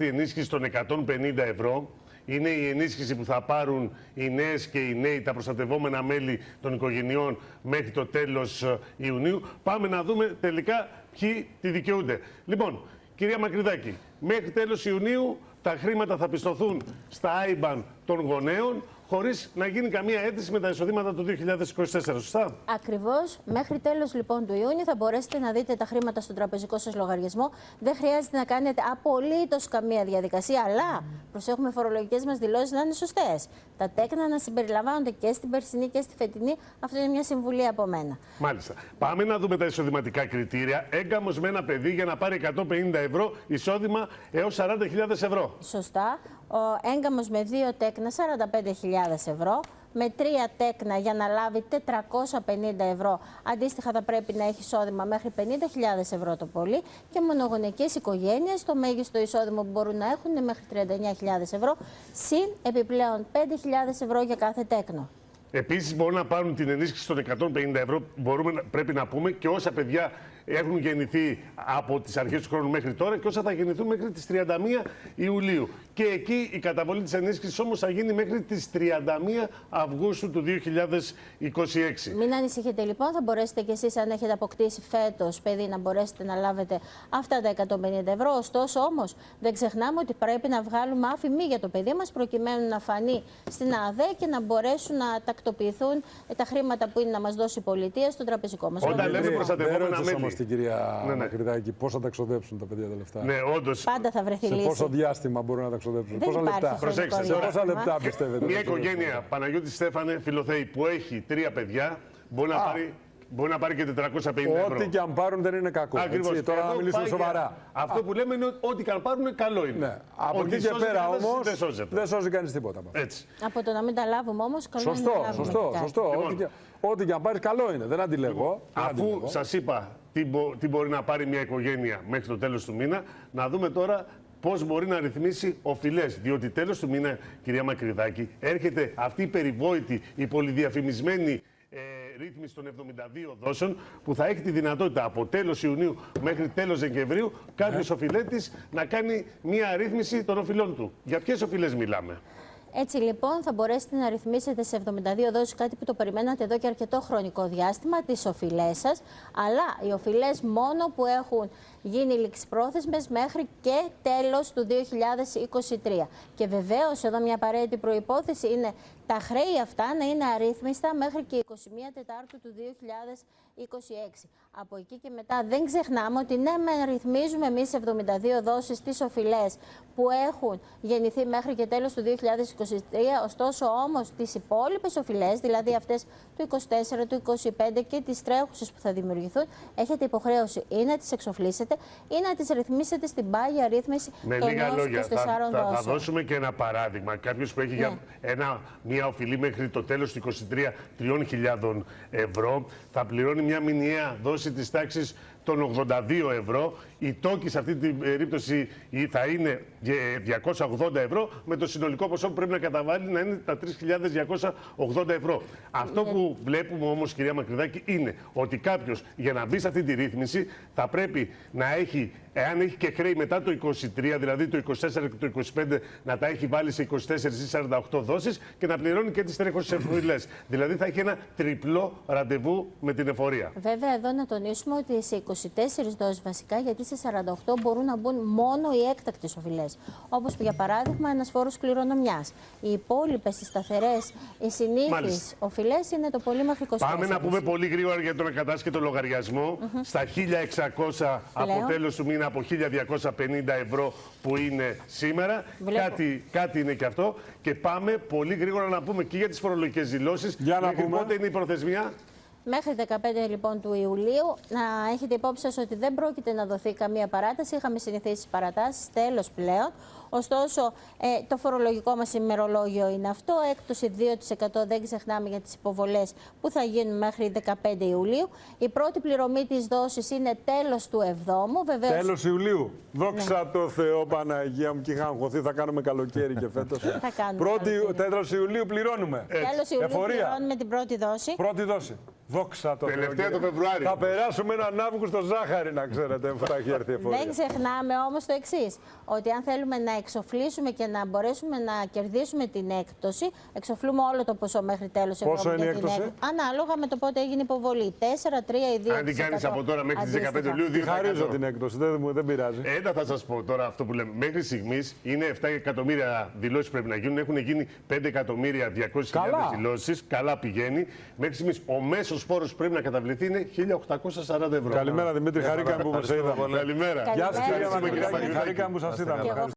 Η ενίσχυση των 150 ευρώ είναι η ενίσχυση που θα πάρουν οι νέες και οι νέοι, τα προστατευόμενα μέλη των οικογενειών μέχρι το τέλος Ιουνίου. Πάμε να δούμε τελικά ποιοι τη δικαιούνται. Λοιπόν, κυρία Μακρυδάκη, μέχρι τέλος Ιουνίου τα χρήματα θα πιστωθούν στα IBAN των γονέων, χωρίς να γίνει καμία αίτηση με τα εισοδήματα του 2024, σωστά? Ακριβώς. Μέχρι τέλος λοιπόν του Ιούνιου θα μπορέσετε να δείτε τα χρήματα στον τραπεζικό σας λογαριασμό. Δεν χρειάζεται να κάνετε απολύτως καμία διαδικασία, αλλά προσέχουμε φορολογικές μας δηλώσεις να είναι σωστές. Τα τέκνα να συμπεριλαμβάνονται και στην περσινή και στη φετινή. Αυτό είναι μια συμβουλή από μένα. Μάλιστα. Πάμε να δούμε τα εισοδηματικά κριτήρια. Έγκαμος με ένα παιδί για να πάρει 150 ευρώ, εισόδημα έως 40.000 ευρώ. Σωστά. Ο έγκαμος με 2 τέκνα 45.000 ευρώ, με 3 τέκνα για να λάβει 450 ευρώ. Αντίστοιχα θα πρέπει να έχει εισόδημα μέχρι 50.000 ευρώ το πολύ, και μονογονεϊκές οικογένειες το μέγιστο εισόδημα που μπορούν να έχουν είναι μέχρι 39.000 ευρώ, συν επιπλέον 5.000 ευρώ για κάθε τέκνο. Επίσης μπορούν να πάρουν την ενίσχυση των 150 ευρώ, πρέπει να πούμε, και όσα παιδιά έχουν γεννηθεί από τις αρχές του χρόνου μέχρι τώρα και όσα θα γεννηθούν μέχρι τις 31 Ιουλίου. Και εκεί η καταβολή της ενίσχυσης όμως θα γίνει μέχρι τις 31 Αυγούστου του 2026. Μην ανησυχείτε λοιπόν, θα μπορέσετε κι εσείς, αν έχετε αποκτήσει φέτος παιδί, να μπορέσετε να λάβετε αυτά τα 150 ευρώ. Ωστόσο όμως δεν ξεχνάμε ότι πρέπει να βγάλουμε άφημη για το παιδί μας, προκειμένου να φανεί στην ΑΔΕ και να μπορέσουν να τακτοποιηθούν τα χρήματα που είναι να μας δώσει η πολιτεία στο τραπεζικό μας. Όταν λέμε προστατευόμενα μέλη. Την κυρία Μακρυδάκη, πώς θα τα ξοδέψουν τα παιδιά τα λεφτά? Ναι, όντως. Πάντα θα βρεθεί λύση. Σε πόσο διάστημα μπορούν να τα ξοδέψουν? Πόσα λεπτά? Προσέξτε, σε πόσα λεπτά πιστεύετε? Μια οικογένεια, Παναγιώτη Στέφανε Φιλοθέη, που έχει 3 παιδιά, μπορεί να πάρει και 450 ευρώ. Ό,τι και αν πάρουν δεν είναι κακό. Ακριβώς. Τώρα να μιλήσουμε σοβαρά. Αυτό που λέμε είναι ότι ό,τι και αν πάρουν καλό είναι. Ναι. Από εκεί και πέρα όμως δεν σώζει κανείς τίποτα. Έτσι. Από το να μην τα λάβουμε όμως, καλό είναι να λάβουμε. Σωστό. Ό,τι και αν πάρει καλό είναι. Δεν αντιλέγω. Αφού σας είπα τι μπορεί να πάρει μια οικογένεια μέχρι το τέλος του μήνα, να δούμε τώρα πώς μπορεί να ρυθμίσει οφειλές. Διότι τέλος του μήνα, κυρία Μακρυδάκη, έρχεται αυτή η περιβόητη, η πολυδιαφημισμένη ρύθμιση των 72 δόσεων, που θα έχει τη δυνατότητα από τέλος Ιουνίου μέχρι τέλος Δεκεμβρίου κάποιος οφειλέτης να κάνει μια ρύθμιση των οφειλών του. Για ποιες οφειλές μιλάμε? Έτσι λοιπόν θα μπορέσετε να ρυθμίσετε σε 72 δόσεις, κάτι που το περιμένατε εδώ και αρκετό χρονικό διάστημα, τις οφειλές σας, αλλά οι οφειλές μόνο που έχουν γίνει ληξιπρόθεσμες μέχρι και τέλος του 2023. Και βεβαίως εδώ μια απαραίτητη προϋπόθεση είναι τα χρέη αυτά να είναι αρρύθμιστα μέχρι και 21 Τετάρτου του 2026. Από εκεί και μετά δεν ξεχνάμε ότι ναι, ρυθμίζουμε εμείς 72 δόσεις τις οφειλές που έχουν γεννηθεί μέχρι και τέλος του 2023, ωστόσο όμως τις υπόλοιπες οφειλές, δηλαδή αυτές του 24, του 25 και τις τρέχουσες που θα δημιουργηθούν, έχετε υποχρέωση ή να τις εξοφλήσετε ή να τις ρυθμίσετε στην πάγια ρύθμιση των 24 δόσεων. Θα δώσουμε και ένα παράδειγμα. Κάποιος που έχει για μια οφειλή μέχρι το τέλος του 23 3.000 ευρώ θα πληρώνει μια μηνιαία δόση της τάξης των 82 ευρώ. Η τόκη σε αυτή την περίπτωση θα είναι 280 ευρώ, με το συνολικό ποσό που πρέπει να καταβάλει να είναι τα 3.280 ευρώ. Αυτό που βλέπουμε όμως, κυρία Μακρυδάκη, είναι ότι κάποιος για να μπει σε αυτή τη ρύθμιση θα πρέπει να έχει, εάν έχει και χρέη μετά το 23, δηλαδή το 24 και το 25, να τα έχει βάλει σε 24 ή 48 δόσεις και να πληρώνει και τις τρέχουσες οφειλές. Δηλαδή θα έχει ένα τριπλό ραντεβού με την εφορία. Βέβαια, εδώ να τονίσουμε ότι σε 24 δόσεις βασικά, γιατί σε 48 μπορούν να μπουν μόνο οι έκτακτες οφειλές. Όπως για παράδειγμα ένας φόρος κληρονομιάς. Οι υπόλοιπες, οι σταθερές, οι συνήθεις οφειλές είναι το πολύ μέχρι 24. Πάμε να πούμε πολύ γρήγορα για τον ακατάσχετο λογαριασμό. Στα 1.600 από τέλος του μήνα, από 1.250 ευρώ που είναι σήμερα. Κάτι είναι και αυτό. Και πάμε πολύ γρήγορα να πούμε και για τις φορολογικές δηλώσεις. Για να πούμε. Πότε είναι η προθεσμία? Μέχρι 15 λοιπόν του Ιουλίου. Να έχετε υπόψη σας ότι δεν πρόκειται να δοθεί καμία παράταση. Είχαμε συνηθίσει παρατάσεις, τέλος πλέον. Ωστόσο, το φορολογικό μας ημερολόγιο είναι αυτό. Έκπτωση 2%, δεν ξεχνάμε, για τις υποβολές που θα γίνουν μέχρι 15 Ιουλίου. Η πρώτη πληρωμή της δόσης είναι τέλος του 7ου. Βεβαίως... Τέλος Ιουλίου. Δόξα τω Θεώ, Παναγία μου, και είχα αγχωθεί. Θα κάνουμε καλοκαίρι και φέτος. Θα κάνουμε. Τέλος Ιουλίου πληρώνουμε. Τέλος Ιουλίου πληρώνουμε την πρώτη δόση. Πρώτη δόση. Δόξα τω Θεώ. Τελευταία το Φεβρουάριο. Θα περάσουμε έναν Αύγουστο ζάχαρη, να ξέρετε, που θα έχει έρθει η εφορία. Δεν ξεχνάμε όμως το εξής, ότι αν θέλουμε να εξοφλήσουμε και να μπορέσουμε να κερδίσουμε την έκπτωση, εξοφλούμε όλο το ποσό μέχρι τέλος. Πόσο είναι η έκπτωση? Ανάλογα με το πότε έγινε υποβολή. 4, 3 ή 2%. Αν την κάνεις από τώρα μέχρι τις 15 Ιουλίου, Χαρίζω την έκπτωση, δεν πειράζει. Ένα θα σας πω τώρα αυτό που λέμε. Μέχρι στιγμής είναι 7 εκατομμύρια δηλώσεις πρέπει να γίνουν. Έχουν γίνει 5.200.000 δηλώσεις. Καλά πηγαίνει. Μέχρι στιγμής ο μέσος φόρος που πρέπει να καταβληθεί είναι 1.840 ευρώ. Καλημέρα Δημήτρη, χαρήκαμε που σας είδαμε. Καλημέρα. Γεια σας κύριε Μαγκελάκη, χαρήκαμε που σας είδαμε.